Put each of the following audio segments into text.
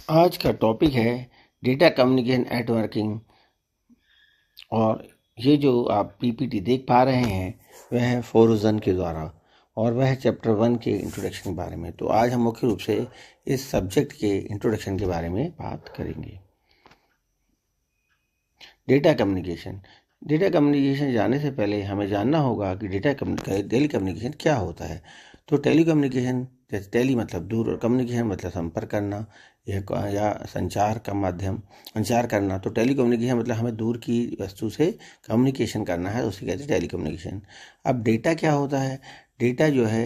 आज का टॉपिक है डेटा कम्युनिकेशन नेटवर्किंग। और ये जो आप पीपीटी देख पा रहे हैं वह है फोरोजन के द्वारा, और वह है चैप्टर 1 के इंट्रोडक्शन के बारे में। तो आज हम मुख्य रूप से इस सब्जेक्ट के इंट्रोडक्शन के बारे में बात करेंगे। डेटा कम्युनिकेशन जाने से पहले हमें जानना होगा कि टेली कम्युनिकेशन क्या होता है। तो टेली कम्युनिकेशन, जैसे टेली मतलब दूर और कम्युनिकेशन मतलब संपर्क करना या संचार का माध्यम, संचार करना। तो टेली कम्युनिकेशन मतलब हमें दूर की वस्तु से कम्युनिकेशन करना है, उसे कहते हैं टेली कम्युनिकेशन। अब डेटा क्या होता है? डेटा जो है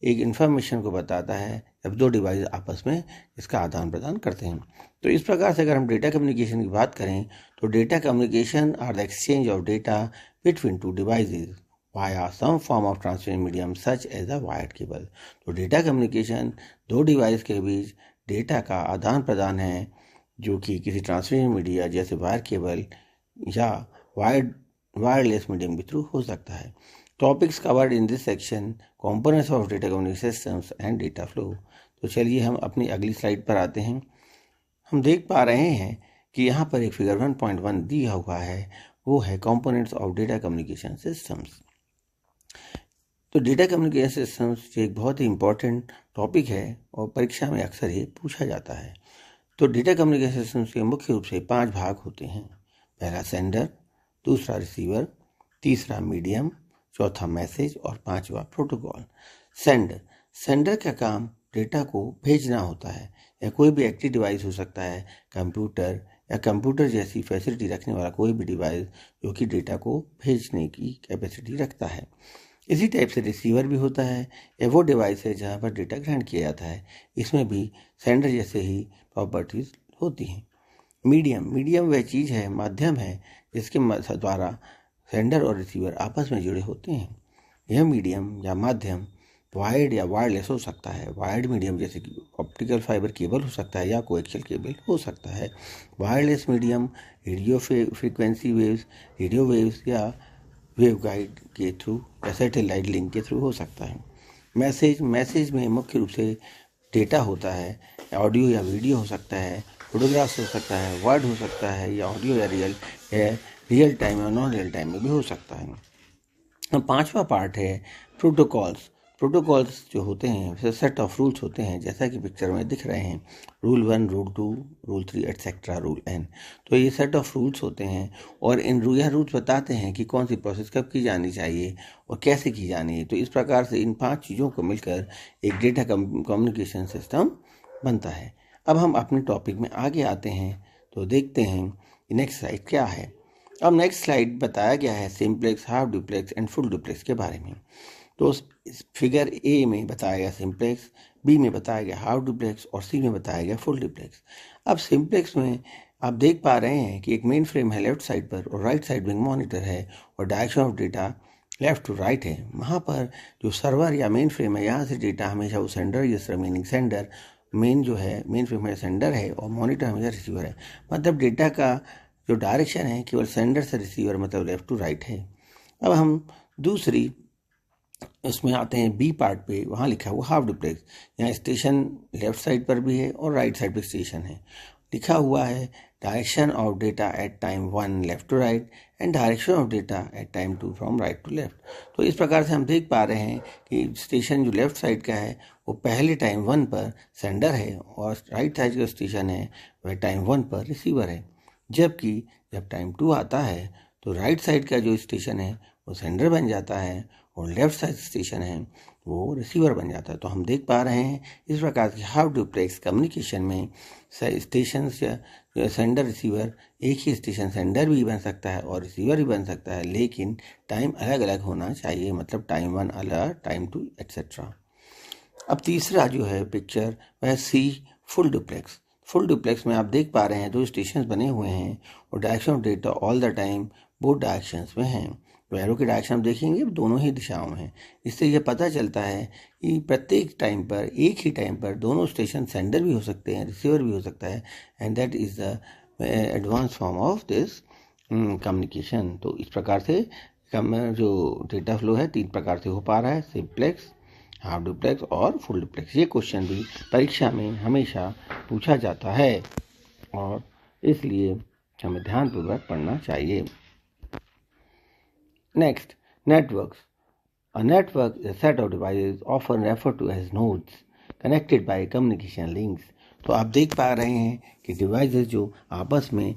एक इन्फॉर्मेशन को बताता है जब दो डिवाइस आपस में इसका आदान प्रदान करते हैं। तो इस प्रकार से अगर हम डेटा कम्युनिकेशन की बात करें तो data communication are the exchange of data between two devices via some form of transmission medium such as a wired cable. तो डेटा कम्युनिकेशन दो डिवाइस के बीच डेटा का आदान प्रदान है, जो कि किसी ट्रांसमिशन मीडिया जैसे वायर केबल या वायरलेस मीडियम के थ्रू हो सकता है। Topics covered in this section: components of data communication systems and data flow. तो चलिए हम अपनी अगली स्लाइड पर आते हैं। हम देख पा रहे हैं कि यहाँ पर एक फिगर 1.1 दिया हुआ है, वो है components of data communication systems. तो डेटा कम्युनिकेशन सिस्टम्स एक बहुत ही इंपॉर्टेंट टॉपिक है और परीक्षा में अक्सर ये पूछा जाता है। तो डेटा कम्युनिकेशन सिस्टम्स के मुख्य रूप से 5 भाग होते हैं। पहला सेंडर, दूसरा रिसीवर, तीसरा मीडियम, चौथा मैसेज और पांचवा प्रोटोकॉल। सेंडर का काम डेटा को भेजना होता है, या कोई भी एक्टिव डिवाइस हो सकता है, कंप्यूटर या कंप्यूटर जैसी फैसिलिटी रखने वाला कोई भी डिवाइस जो कि डेटा को भेजने की कैपेसिटी रखता है। इसी टाइप से रिसीवर भी होता है, या वो डिवाइस है जहाँ पर डेटा ग्रहण किया जाता है। इसमें भी सेंडर जैसे ही प्रॉपर्टीज होती हैं। मीडियम वह चीज़ है, माध्यम है, जिसके द्वारा सेंडर और रिसीवर आपस में जुड़े होते हैं। यह मीडियम या माध्यम वायर्ड या वायरलेस हो सकता है। वायर्ड मीडियम जैसे कि ऑप्टिकल फाइबर केबल हो सकता है या कोएक्सियल केबल हो सकता है। Wireless medium radio frequency waves, radio waves या वेव गाइड के थ्रू या सैटेलाइट लिंक के थ्रू हो सकता है। मैसेज में मुख्य रूप से डेटा होता है, ऑडियो या वीडियो हो सकता है, फोटोग्राफ्स हो सकता है, वर्ड हो सकता है, या ऑडियो या रियल टाइम या नॉन रियल टाइम में भी हो सकता है। अब पांचवा पार्ट है प्रोटोकॉल्स। प्रोटोकॉल्स जो होते हैं सेट ऑफ रूल्स होते हैं, जैसा कि पिक्चर में दिख रहे हैं। Rule 1, rule 2, rule 3 etcetera, rule n। तो ये सेट ऑफ रूल्स होते हैं, और यह रूल्स बताते हैं कि कौन सी प्रोसेस कब की जानी चाहिए और कैसे की जानी है। तो इस प्रकार से इन 5 चीज़ों को मिलकर एक डेटा कम्युनिकेशन सिस्टम बनता है। अब हम अपने टॉपिक में आगे आते हैं, तो देखते हैं नेक्स्ट स्लाइड क्या है। अब नेक्स्ट स्लाइड बताया गया है simplex, half duplex and full duplex के बारे में। तो फिगर ए में बताया गया सिंप्लेक्स, बी में बताया गया हाफ डुप्लेक्स और सी में बताया गया फुल डुप्लेक्स। अब सिंप्लेक्स में आप देख पा रहे हैं कि एक मेन फ्रेम है लेफ्ट साइड पर, और राइट साइड में मॉनिटर है, और direction of data left to right है। वहाँ पर जो सर्वर या मेन फ्रेम है, यहाँ से डेटा हमेशा वो sender meaning sender, main frame में सेंडर है, और मॉनिटर हमेशा रिसीवर है। मतलब डेटा का जो डायरेक्शन है केवल सेंडर से रिसीवर मतलब लेफ्ट टू राइट है। अब हम दूसरी उसमें आते हैं बी पार्ट पे, वहाँ लिखा हुआ हाफ डुप्लेक्स। यहाँ स्टेशन लेफ्ट साइड पर भी है और राइट साइड पे स्टेशन है। लिखा हुआ है direction of data at time 1 left to right and direction of data at time 2 from right to left. तो इस प्रकार से हम देख पा रहे हैं कि स्टेशन जो लेफ्ट साइड का है वो पहले टाइम 1 पर सेंडर है, और राइट साइड का स्टेशन है वह टाइम 1 पर रिसीवर है। जबकि जब टाइम 2 आता है तो राइट साइड का जो स्टेशन है वो सेंडर बन जाता है, और लेफ्ट साइड स्टेशन है वो रिसीवर बन जाता है। तो हम देख पा रहे हैं इस प्रकार की हाफ डुप्लेक्स कम्युनिकेशन में स्टेशन या सेंडर रिसीवर, एक ही स्टेशन सेंडर भी बन सकता है और रिसीवर भी बन सकता है, लेकिन टाइम अलग अलग होना चाहिए, मतलब टाइम 1 अलग, टाइम 2 एटसेट्रा। अब तीसरा जो है पिक्चर वह सी फुल डुप्लेक्स। फुल डुप्लेक्स में आप देख पा रहे हैं 2 स्टेशन बने हुए हैं, और direction of data all the time both directions में हैं। तो एरो की डायरेक्शन आप देखेंगे दोनों ही दिशाओं में हैं। इससे यह पता चलता है कि प्रत्येक टाइम पर, एक ही टाइम पर दोनों स्टेशन सेंडर भी हो सकते हैं, रिसीवर भी हो सकता है, and that is the advance form of this communication. तो इस प्रकार से जो डेटा फ्लो है 3 प्रकार से हो पा रहा है, सिंप्लेक्स, हाफ डुप्लेक्स और फुल डुप्लेक्स। ये क्वेश्चन भी परीक्षा में हमेशा पूछा जाता है और इसलिए हमें ध्यानपूर्वक पढ़ना चाहिए। Next, networks. A network is a set of devices often referred to as nodes connected by communication links। तो आप देख पा रहे हैं कि डिवाइसेस जो आपस में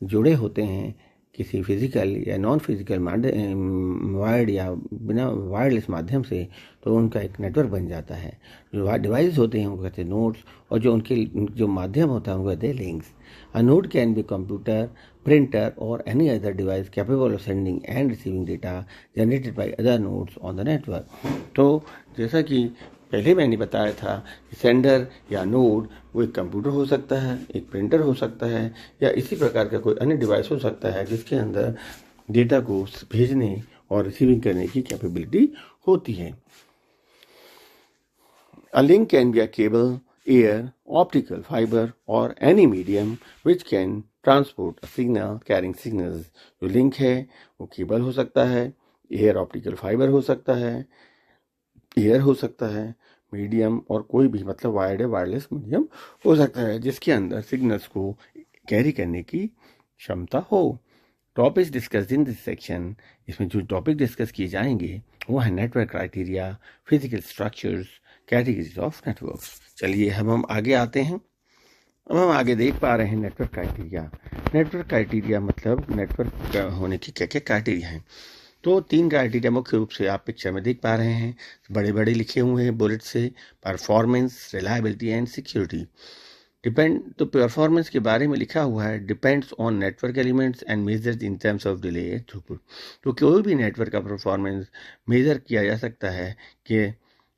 जुड़े होते हैं किसी फिजिकल या नॉन फिजिकल वायर्ड या बिना वायरलेस माध्यम से, तो उनका एक नेटवर्क बन जाता है। जो डिवाइस होते हैं उनको कहते हैं नोड्स, और जो उनके जो माध्यम होता है उनको कहते हैं links. A node can be computer, printer or any other device capable of sending and receiving data generated by other nodes on the network। तो जैसा कि पहले मैंने बताया था कि सेंडर या नोड वो एक कंप्यूटर हो सकता है, एक प्रिंटर हो सकता है, या इसी प्रकार का कोई अन्य डिवाइस हो सकता है जिसके अंदर डेटा को भेजने और रिसीविंग करने की कैपेबिलिटी होती है। A link can be a cable, air, optical fiber or any medium which can transport signal carrying signals. जो लिंक है वो केबल हो सकता है, एयर ऑप्टिकल फाइबर हो सकता है, एयर हो सकता है, मीडियम और कोई भी मतलब वायर्ड या वायरलेस मीडियम हो सकता है जिसके अंदर सिग्नल्स को कैरी करने की क्षमता हो। Topics discussed in this section, इसमें जो टॉपिक डिस्कस किए जाएंगे वो है network criteria, physical structures, categories of networks. चलिए हम आगे आते हैं। अब हम आगे देख पा रहे हैं नेटवर्क क्राइटेरिया। नेटवर्क क्राइटेरिया मतलब नेटवर्क होने की क्या क्या क्राइटेरिया हैं। तो 3 क्राइटेरिया मुख्य रूप से आप पिक्चर में देख पा रहे हैं, बड़े बड़े लिखे हुए हैं बुलेट से। Performance, reliability and security. तो परफॉर्मेंस के बारे में लिखा हुआ है depends on network elements and measured in terms of delay and throughput. तो कोई भी नेटवर्क का परफॉर्मेंस मेजर किया जा सकता है कि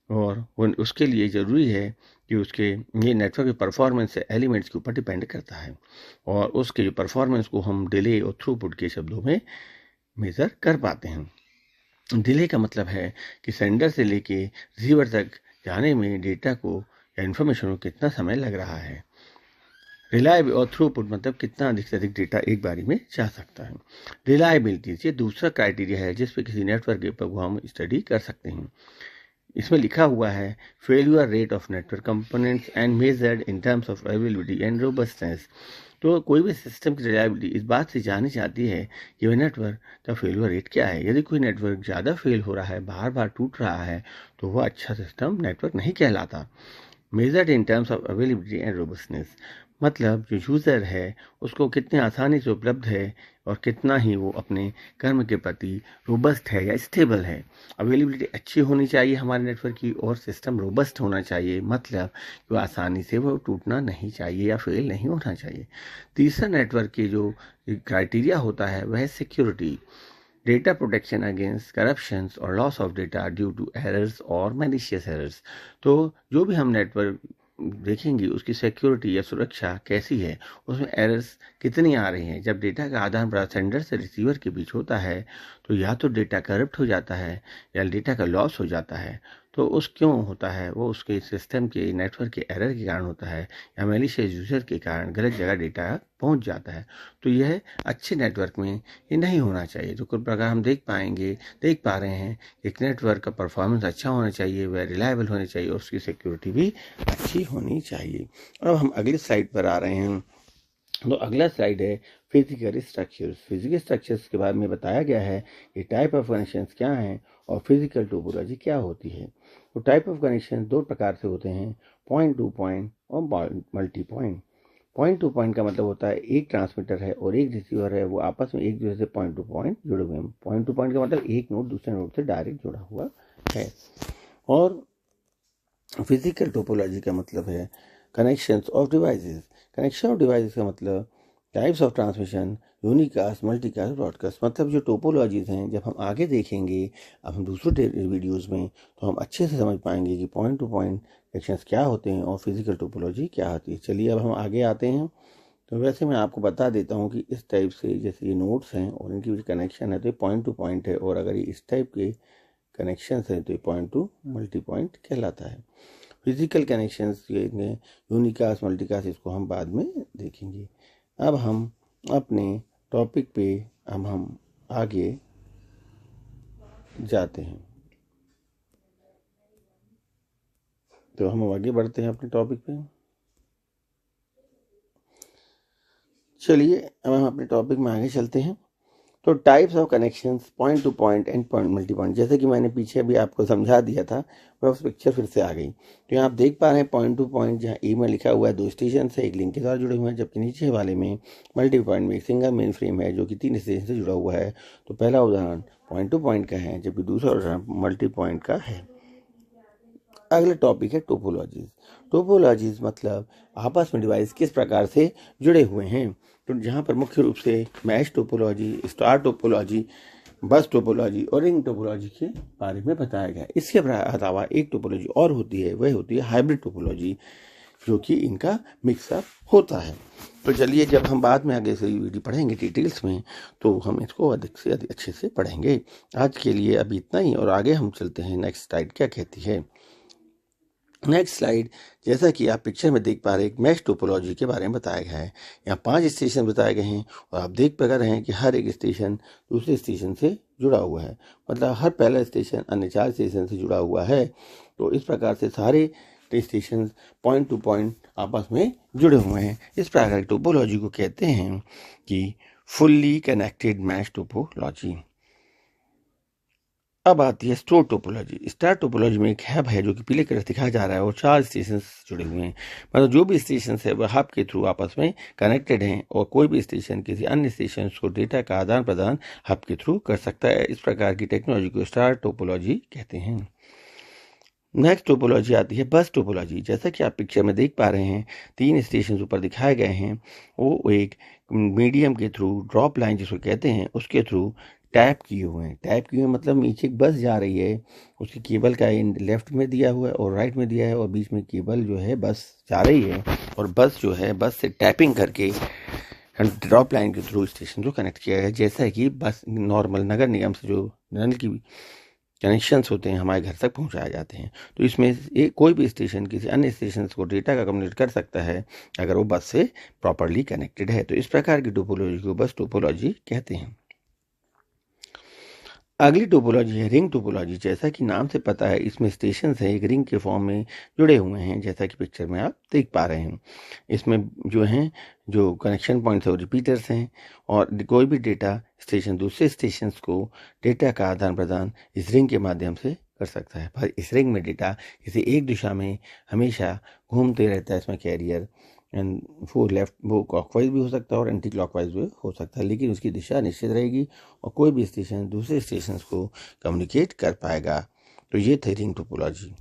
और उसके लिए ज़रूरी है कि उसके ये नेटवर्क के परफॉर्मेंस से एलिमेंट्स के ऊपर डिपेंड करता है, और उसके जो परफॉर्मेंस को हम डिले और थ्रूपुट के शब्दों में मेज़र कर पाते हैं। डिले का मतलब है कि सेंडर से लेके रिसीवर तक जाने में डेटा को या इन्फॉर्मेशन को कितना समय लग रहा है। रिलायबल और थ्रूपुट मतलब कितना अधिक से अधिक डेटा एक बारी में जा सकता है। रिलायबिलिटी ये दूसरा क्राइटेरिया है जिस पे किसी नेटवर्क के ऊपर हम स्टडी कर सकते हैं। इसमें लिखा हुआ है failure rate of network components and measured in terms of availability and robustness. तो कोई भी सिस्टम की रिलायबिलिटी इस बात से जानी जाती है कि वह नेटवर्क का फेल्यूर रेट क्या है। यदि कोई नेटवर्क ज़्यादा फेल हो रहा है, बार बार टूट रहा है, तो वह अच्छा सिस्टम नेटवर्क नहीं कहलाता। Measured in terms of availability and robustness मतलब जो यूज़र है उसको कितने आसानी से उपलब्ध है और कितना ही वो अपने कर्म के प्रति रोबस्ट है या स्टेबल है। अवेलेबिलिटी अच्छी होनी चाहिए हमारे नेटवर्क की, और सिस्टम रोबस्ट होना चाहिए, मतलब कि आसानी से वो टूटना नहीं चाहिए या फेल नहीं होना चाहिए। तीसरा नेटवर्क के जो क्राइटेरिया होता है वह है security, data protection against corruptions और loss of data due to errors और मैलिशियस एरर्स। तो जो भी हम नेटवर्क देखेंगे उसकी सिक्योरिटी या सुरक्षा कैसी है, उसमें एरर्स कितनी आ रही हैं। जब डेटा का आदान प्रदान सेंडर से रिसीवर के बीच होता है तो या तो डेटा करप्ट हो जाता है या डेटा का लॉस हो जाता है। तो उस क्यों होता है, वो उसके सिस्टम के नेटवर्क के एरर के कारण होता है या मैलिशियस यूजर के कारण गलत जगह डेटा पहुंच जाता है। तो यह अच्छे नेटवर्क में ये नहीं होना चाहिए। तो कुछ प्रकार हम देख पा रहे हैं एक नेटवर्क का परफॉर्मेंस अच्छा होना चाहिए, वह रिलायबल होनी चाहिए और उसकी सिक्योरिटी भी अच्छी होनी चाहिए। अब हम अगली स्लाइड पर आ रहे हैं। तो अगला स्लाइड है फिजिकल स्ट्रक्चर्स। फिजिकल स्ट्रक्चर्स के बारे में बताया गया है कि टाइप ऑफ कनेक्शंस क्या हैं और फिजिकल टोपोलॉजी क्या होती है। तो टाइप ऑफ कनेक्शन 2 प्रकार से होते हैं, पॉइंट टू पॉइंट और multi point. Point two point का मतलब होता है एक ट्रांसमीटर है और एक रिसीवर है, वो आपस में एक दूसरे से पॉइंट टू पॉइंट जुड़े हुए हैं। पॉइंट टू पॉइंट का मतलब एक नोड दूसरे नोड से डायरेक्ट जुड़ा हुआ है। और फिजिकल टोपोलॉजी का मतलब है connections of devices. Connection of devices का मतलब types of transmission, unicast, multicast, broadcast. मतलब जो टोपोलॉजीज हैं जब हम आगे देखेंगे अब हम दूसरे वीडियोस में, तो हम अच्छे से समझ पाएंगे कि पॉइंट टू पॉइंट कनेक्शंस क्या होते हैं और फिजिकल टोपोलॉजी क्या होती है। चलिए अब हम आगे आते हैं। तो वैसे मैं आपको बता देता हूँ कि इस टाइप से जैसे ये नोड्स हैं और इनकी जो कनेक्शन है तो ये पॉइंट टू पॉइंट है, और अगर ये इस टाइप के कनेक्शंस हैं तो ये पॉइंट टू मल्टी पॉइंट कहलाता है। फिजिकल कनेक्शंस ये यूनिकास्ट, मल्टीकास्ट, इसको हम बाद में देखेंगे। अब हम अपने टॉपिक पे हम आगे जाते हैं। तो हम आगे बढ़ते हैं अपने टॉपिक पे। चलिए अब हम अपने टॉपिक में आगे चलते हैं। तो types of connections, point two point, and point multi point, जैसे कि मैंने पीछे अभी आपको समझा दिया था, वह उस पिक्चर फिर से आ गई। तो यहाँ आप देख पा रहे हैं पॉइंट टू पॉइंट, जहाँ ए में लिखा हुआ है 2 स्टेशन से एक लिंक के साथ जुड़े हुए हैं, जबकि नीचे वाले में मल्टी पॉइंट में एक सिंगल मेन फ्रेम है जो कि 3 स्टेशन से जुड़ा हुआ है। तो पहला उदाहरण पॉइंट टू पॉइंट का है, जबकि दूसरा उदाहरण मल्टी पॉइंट का है। अगला टॉपिक है टोपोलॉजीज। टोपोलॉजीज मतलब आपस में डिवाइस किस प्रकार से जुड़े हुए हैं। तो जहाँ पर मुख्य रूप से मैश टोपोलॉजी, स्टार टोपोलॉजी, बस टोपोलॉजी और रिंग टोपोलॉजी के बारे में बताया गया। इसके अलावा एक टोपोलॉजी और होती है, वह होती है हाइब्रिड टोपोलॉजी, जो कि इनका मिक्सअप होता है। तो चलिए, जब हम बाद में आगे से वीडियो पढ़ेंगे डिटेल्स में, तो हम इसको अधिक से अधिक अच्छे से पढ़ेंगे। आज के लिए अभी इतना ही, और आगे हम चलते हैं। नेक्स्ट स्लाइड क्या कहती है। नेक्स्ट स्लाइड, जैसा कि आप पिक्चर में देख पा रहे हैं, मैश टोपोलॉजी के बारे में बताया गया है। यहाँ 5 स्टेशन बताए गए हैं, और आप देख पा रहे हैं कि हर एक स्टेशन दूसरे स्टेशन से जुड़ा हुआ है, मतलब हर पहला स्टेशन अन्य 4 स्टेशन से जुड़ा हुआ है। तो इस प्रकार से सारे स्टेशन पॉइंट टू पॉइंट आपस में जुड़े हुए हैं। इस प्रकार की टोपोलॉजी को कहते हैं कि फुल्ली कनेक्टेड मैश टोपोलॉजी। अब आती है स्टोर टोपोलॉजी। स्टार टोपोलॉजी में एक हब है जो कि पीले कलर दिखाया जा रहा है, और 4 स्टेशन जुड़े हुए हैं, मतलब जो भी स्टेशन है वह हब के थ्रू आपस में कनेक्टेड हैं, और कोई भी स्टेशन किसी अन्य स्टेशन को डेटा का आदान प्रदान हब के थ्रू कर सकता है। इस प्रकार की टेक्नोलॉजी को स्टार टोपोलॉजी कहते हैं। नेक्स्ट टोपोलॉजी आती है बस टोपोलॉजी। जैसा कि आप पिक्चर में देख पा रहे हैं, 3 स्टेशन ऊपर दिखाए गए हैं, वो एक मीडियम के थ्रू, ड्रॉप लाइन जिसको कहते हैं, उसके थ्रू टैप किए हुए हैं। टैप किए हुए मतलब नीचे एक बस जा रही है, उसकी केबल का एंड लेफ्ट में दिया हुआ है और राइट में दिया है, और बीच में केबल जो है बस जा रही है, और बस जो है बस से टैपिंग करके ड्रॉप लाइन के थ्रू स्टेशन को कनेक्ट किया है। जैसा कि बस नॉर्मल नगर निगम से जो नल की कनेक्शंस होते हैं हमारे घर तक पहुंचाए जाते हैं। तो इसमें कोई भी स्टेशन किसी अन्य स्टेशन को डेटा का कम्युनिकेट कर सकता है अगर वो बस से प्रॉपरली कनेक्टेड है। तो इस प्रकार की टोपोलॉजी को बस टोपोलॉजी कहते हैं। अगली टोपोलॉजी है रिंग टोपोलॉजी। जैसा कि नाम से पता है, इसमें स्टेशन है एक रिंग के फॉर्म में जुड़े हुए हैं, जैसा कि पिक्चर में आप देख पा रहे हैं। इसमें जो हैं जो कनेक्शन पॉइंट्स है वो रिपीटर्स हैं, और कोई भी डेटा स्टेशन दूसरे स्टेशन को डेटा का आदान प्रदान इस रिंग के माध्यम से कर सकता है। पर इस रिंग में डेटा किसी एक दिशा में हमेशा घूमते रहता है। इसमें कैरियर एंड वो क्लॉकवाइज भी हो सकता है और एंटी क्लॉकवाइज भी हो सकता है, लेकिन उसकी दिशा निश्चित रहेगी, और कोई भी स्टेशन दूसरे स्टेशन को कम्युनिकेट कर पाएगा। तो ये थे ring topology.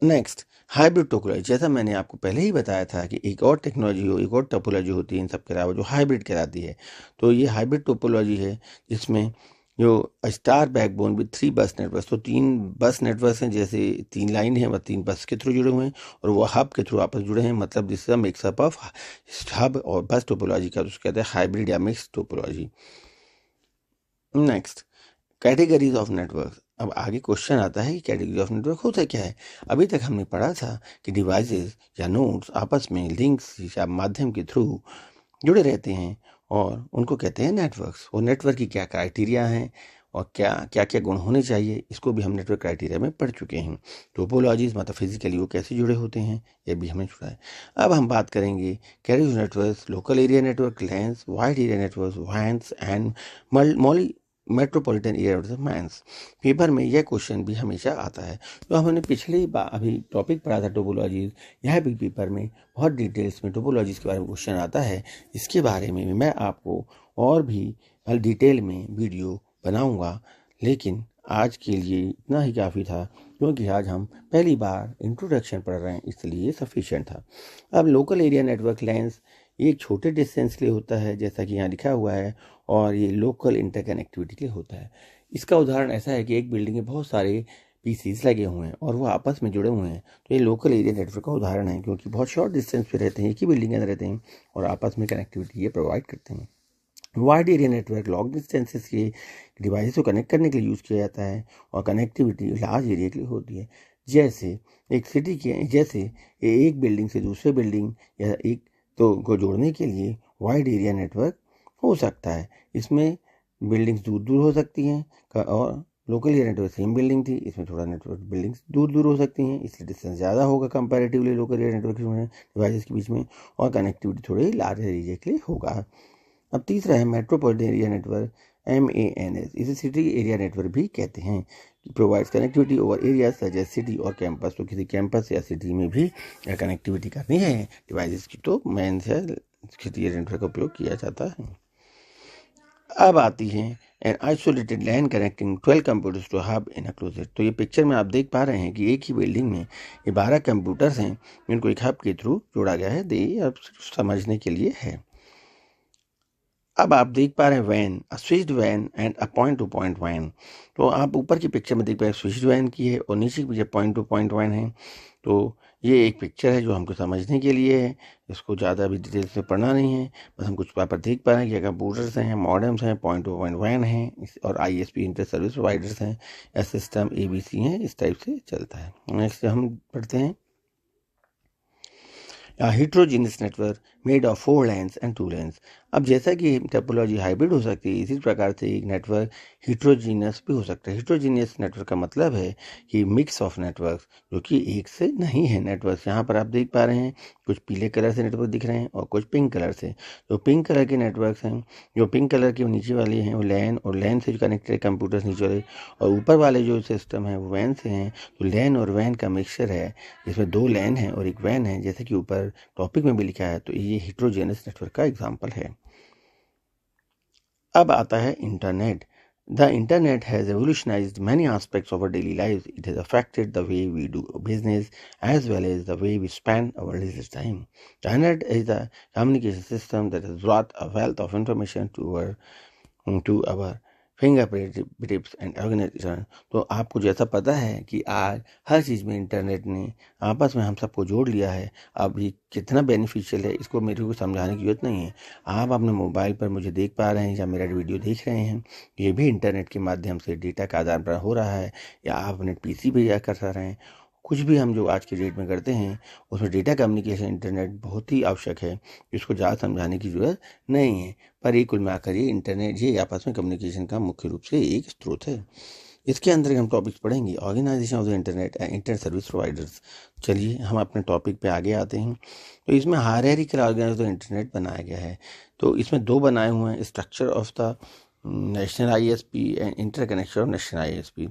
Next hybrid topology. जैसा मैंने आपको पहले ही बताया था कि एक और टेक्नोलॉजी एक और टोपोलॉजी होती है इन सब के अलावा, जो हाइब्रिड कहलाती है। तो ये हाइब्रिड टोपोलॉजी है जिसमें जो स्टार बैकबोन विद 3 बस नेटवर्क, तो 3 बस नेटवर्क हैं, जैसे 3 लाइन है, 3 बस के थ्रू जुड़े हुए हैं, और वो हब के थ्रू आपस जुड़े हैं, मतलब this is a mixup of hub और बस टोपोलॉजी का, उसको कहते हैं हाइब्रिड या mix topology. Next categories of network. अब आगे क्वेश्चन आता है कि कैटेगरी ऑफ नेटवर्क होता क्या है। अभी तक हमने पढ़ा था कि डिवाइसेस या नोड्स आपस में लिंक्स या माध्यम के थ्रू जुड़े रहते हैं, और उनको कहते हैं नेटवर्क्स। और नेटवर्क की क्या क्राइटेरिया हैं और क्या क्या गुण होने चाहिए, इसको भी हम नेटवर्क क्राइटेरिया में पढ़ चुके हैं। टोपोलॉजीज मतलब फिजिकली वो कैसे जुड़े होते हैं, ये भी हमें जुड़ा है। अब हम बात करेंगे category network, local area network, LANs, wide area network, WANs and metropolitan area MANs. Paper में यह क्वेश्चन भी हमेशा आता है। तो हमने पिछले अभी टॉपिक पढ़ा था टोपोलॉजीज, यह भी पेपर में बहुत डिटेल्स में टोपोलॉजीज के बारे में क्वेश्चन आता है। इसके बारे में मैं आपको और भी डिटेल में वीडियो बनाऊंगा, लेकिन आज के लिए इतना ही काफ़ी था, क्योंकि आज हम पहली बार इंट्रोडक्शन पढ़ रहे हैं, इसलिए सफिशिएंट था। अब लोकल एरिया नेटवर्क लेंस ये छोटे डिस्टेंस के लिए होता है, जैसा कि यहाँ लिखा हुआ है, और ये लोकल इंटरकनेक्टिविटी के लिए होता है। इसका उदाहरण ऐसा है कि एक बिल्डिंग में बहुत सारे पीसीस लगे हुए हैं और वो आपस में जुड़े हुए हैं, तो ये लोकल एरिया नेटवर्क का उदाहरण है, क्योंकि बहुत शॉर्ट डिस्टेंस पे रहते हैं, एक ही बिल्डिंग के अंदर रहते हैं और आपस में कनेक्टिविटी ये प्रोवाइड करते हैं। Wide area network long distances के डिवाइस को कनेक्ट करने के लिए यूज़ किया जाता है, और कनेक्टिविटी लार्ज एरिया के लिए होती है, जैसे एक सिटी के, जैसे एक बिल्डिंग से दूसरे बिल्डिंग या एक तो को जोड़ने के लिए वाइड एरिया नेटवर्क हो सकता है। इसमें बिल्डिंग्स दूर दूर हो सकती हैं और local area network same building थी, इसमें थोड़ा नेटवर्क बिल्डिंग्स दूर दूर हो सकती हैं, इसलिए डिस्टेंस ज़्यादा होगा comparatively local area network devices के बीच में, और कनेक्टिविटी थोड़ी लार्ज एरिया के लिए होगा। अब तीसरा है मेट्रोपॉलिटन एरिया नेटवर्क, MANS। इसे सिटी एरिया नेटवर्क भी कहते हैं, provides connectivity over area such as city और कैंपस। तो किसी कैंपस या सिटी में भी कनेक्टिविटी करनी है डिवाइसेस की तो मेन से सिटी एरिया नेटवर्क का उपयोग किया जाता है। अब आती है an isolated LAN connecting 12 computers to hub in a closet. तो ये पिक्चर में आप देख पा रहे हैं कि एक ही बिल्डिंग में ये 12 कंप्यूटर्स हैं जिनको एक हब के थ्रू जोड़ा गया है। अब समझने के लिए है। अब आप देख पा रहे हैं one, switched one and a point two point one. तो आप ऊपर की पिक्चर में देख पा रहे हैं स्विच्ड वैन की है और नीचे की picture point two point van है। तो ये एक पिक्चर है जो हमको समझने के लिए है, इसको ज़्यादा भी डिटेल्स में पढ़ना नहीं है, बस हम कुछ पर देख पा रहे हैं कि कंप्यूटर्स हैं, मॉडेम्स हैं, पॉइंट टू पॉइंट वैन है और ISP इंटर सर्विस प्रोवाइडर्स हैं, सिस्टम ABC हैं, इस टाइप से चलता है। नेक्स्ट हम पढ़ते हैं heterogeneous network made of 4 lanes and 2 lanes। अब जैसा कि टोपोलॉजी हाइब्रिड हो सकती है, इसी प्रकार से एक नेटवर्क हिट्रोजीनियस भी हो सकता है। हिट्रोजीनियस नेटवर्क का मतलब है कि मिक्स ऑफ नेटवर्क्स जो कि एक से नहीं है नेटवर्क। यहाँ पर आप देख पा रहे हैं कुछ पीले कलर से नेटवर्क दिख रहे हैं और कुछ पिंक कलर से। जो पिंक कलर के नेटवर्क्स हैं, जो पिंक कलर के नीचे वाले हैं वो लैन, और लैन से जो कनेक्टेड है कंप्यूटर्स नीचे वाले, और ऊपर वाले जो सिस्टम है वो वैन से हैं। तो लैन और वैन का मिक्सचर है जिसमें 2 लैन है और एक वैन है, जैसे कि ऊपर टॉपिक में भी लिखा है। तो ये हिट्रोजेनस नेटवर्क का एग्जांपल है। अब आता है internet. The internet has revolutionized many aspects of our daily lives. It has affected the way we do business as well as the way we spend our leisure time. The internet is a communication system that has brought a wealth of information to our fingertips and organization। तो आपको जैसा पता है कि आज हर चीज़ में internet ने आपस में हम सबको जोड़ लिया है। अब ये कितना बेनिफिशियल है इसको मेरे को समझाने की जरूरत नहीं है। आप अपने मोबाइल पर मुझे देख पा रहे हैं या मेरा वीडियो देख रहे हैं, ये भी इंटरनेट के माध्यम से डेटा का आदान प्रदान हो रहा है, या आप अपने PC पे जा कर रहे हैं। कुछ भी हम जो आज के डेट में करते हैं उसमें डेटा कम्युनिकेशन इंटरनेट बहुत ही आवश्यक है, इसको ज़्यादा समझाने की ज़रूरत नहीं है। पर ये कुल मिलाकर ये इंटरनेट ये आपस में कम्युनिकेशन का मुख्य रूप से एक स्रोत है। इसके अंदर हम टॉपिक्स पढ़ेंगे organization of the internet and internet service providers. चलिए हम अपने टॉपिक पे आगे आते हैं। तो इसमें hierarchical organization of the internet बनाया गया है। तो इसमें 2 बनाए हुए हैं, structure of the national ISP and interconnection of national ISP।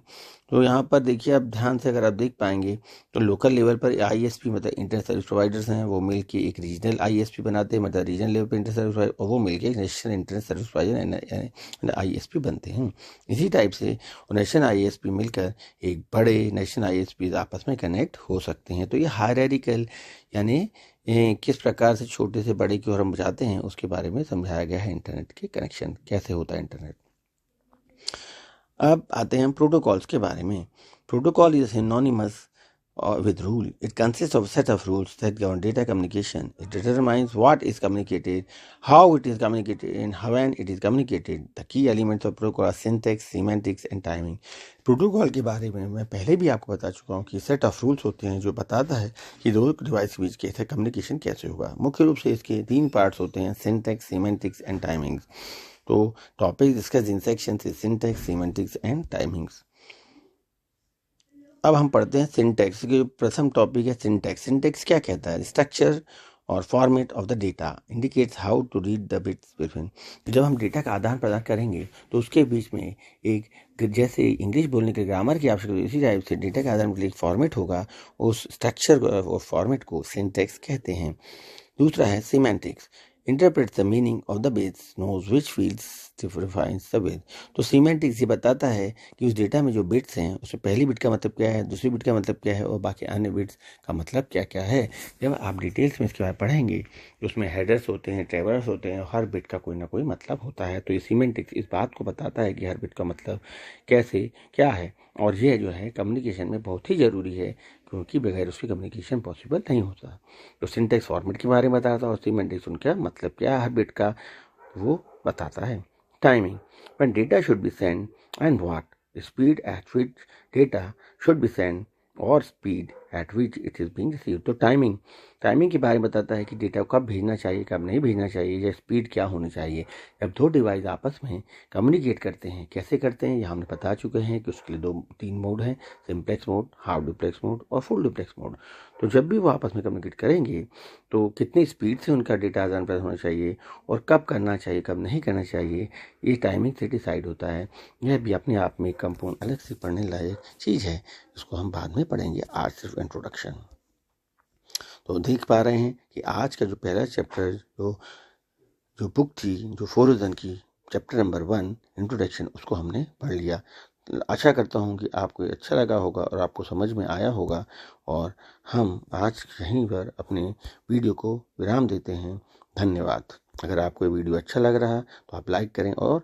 तो यहाँ पर देखिए, आप ध्यान से अगर आप देख पाएंगे तो लोकल लेवल पर ISP मतलब इंटरनेट सर्विस प्रोवाइडर्स हैं, वो मिलके एक रीजनल ISP बनाते हैं, मतलब रीजनल लेवल पर इंटरनेट सर्विस प्रोवाइडर, और वो मिलके एक national internet service provider ISP बनते हैं। इसी टाइप से नेशनल ISP मिलकर एक बड़े नेशनल ISP आपस में कनेक्ट हो सकते हैं। तो ये हायरार्किकल यानी किस प्रकार से छोटे से बड़े की ओर हम जाते हैं उसके बारे में समझाया गया है। इंटरनेट के कनेक्शन कैसे होता है इंटरनेट। अब आते हैं प्रोटोकॉल्स के बारे में। Protocol is synonymous with rule. It consists of a set of rules that govern data communication. It determines what is communicated, how it is communicated, and when it is communicated. The key elements of protocol are syntax, semantics, and timing. Protocol के बारे में मैं पहले भी आपको बता चुका हूँ कि सेट ऑफ रूल्स होते हैं जो बताता है कि दो डिवाइस के बीच कैसे कम्युनिकेशन कैसे होगा। मुख्य रूप से इसके 3 पार्ट्स होते हैं, सिंटैक्स, सीमेंटिक्स एंड टाइमिंग्स। तो टॉपिक डिस्कस इन सेक्शन से सिंटैक्स, सीमेंटिक्स एंड टाइमिंग्स। अब हम पढ़ते हैं सिंटैक्स के। प्रथम टॉपिक है सिंटैक्स। सिंटैक्स क्या कहता है? स्ट्रक्चर और format of the data indicates how to read the bits between. जब हम डेटा का आदान प्रदान करेंगे तो उसके बीच में एक, जैसे इंग्लिश बोलने के ग्रामर की आवश्यकता इसी टाइप से डेटा के आदान के लिए एक फॉर्मेट होगा, उस स्ट्रक्चर और फॉर्मेट को सिंटैक्स कहते हैं। दूसरा है semantics. Interprets the meaning of the bits, knows which fields defines the bit. तो सीमेंटिक्स ये बताता है कि उस डेटा में जो बिट्स हैं उसमें पहली बिट का मतलब क्या है, दूसरी बिट का मतलब क्या है, और बाकी अन्य बिट्स का मतलब क्या क्या है। जब आप डिटेल्स में इसके बारे में पढ़ेंगे तो उसमें हेडर्स होते हैं, ट्रेवल्स होते हैं, हर बिट का कोई ना कोई मतलब होता है। तो ये सीमेंटिक्स इस बात को बताता है कि हर बिट का मतलब कैसे क्या है, और ये जो है कम्युनिकेशन में बहुत ही ज़रूरी है क्योंकि बगैर उसकी कम्युनिकेशन पॉसिबल नहीं होता। तो सिंटैक्स फॉर्मेट के बारे में बताता है और सीमेंटिक्स उनका मतलब क्या है हर बिट का वो बताता है। Timing, when data should be sent and what speed at which data should be sent or speed eight which it is being receive. तो टाइमिंग के बारे में बताता है कि डेटा को कब भेजना चाहिए, कब नहीं भेजना चाहिए, या स्पीड क्या होनी चाहिए। जब दो डिवाइस आपस में कम्युनिकेट करते हैं, कैसे करते हैं, यह हमने बता चुके हैं कि उसके लिए 3 मोड हैं, simplex mode, half duplex mode और फुल डुप्लेक्स मोड। तो जब भी वो आपस में कम्युनिकेट करेंगे तो कितनी स्पीड से उनका डेटा आदान प्रदान होना चाहिए और कब करना चाहिए, कब नहीं करना चाहिए, ये टाइमिंग से डिसाइड होता है। यह भी अपने आप में कंपाउंड अलग से पढ़ने लायक चीज़ है, इसको हम बाद में पढ़ेंगे, आज सिर्फ इंट्रोडक्शन। तो देख पा रहे हैं कि आज का जो पहला चैप्टर जो बुक थी, जो फोरोजन की, चैप्टर नंबर 1 इंट्रोडक्शन, उसको हमने पढ़ लिया। आशा करता हूँ कि आपको अच्छा लगा होगा और आपको समझ में आया होगा। और हम आज यहीं पर अपने वीडियो को विराम देते हैं। धन्यवाद। अगर आपको ये वीडियो अच्छा लग रहा तो आप लाइक करें और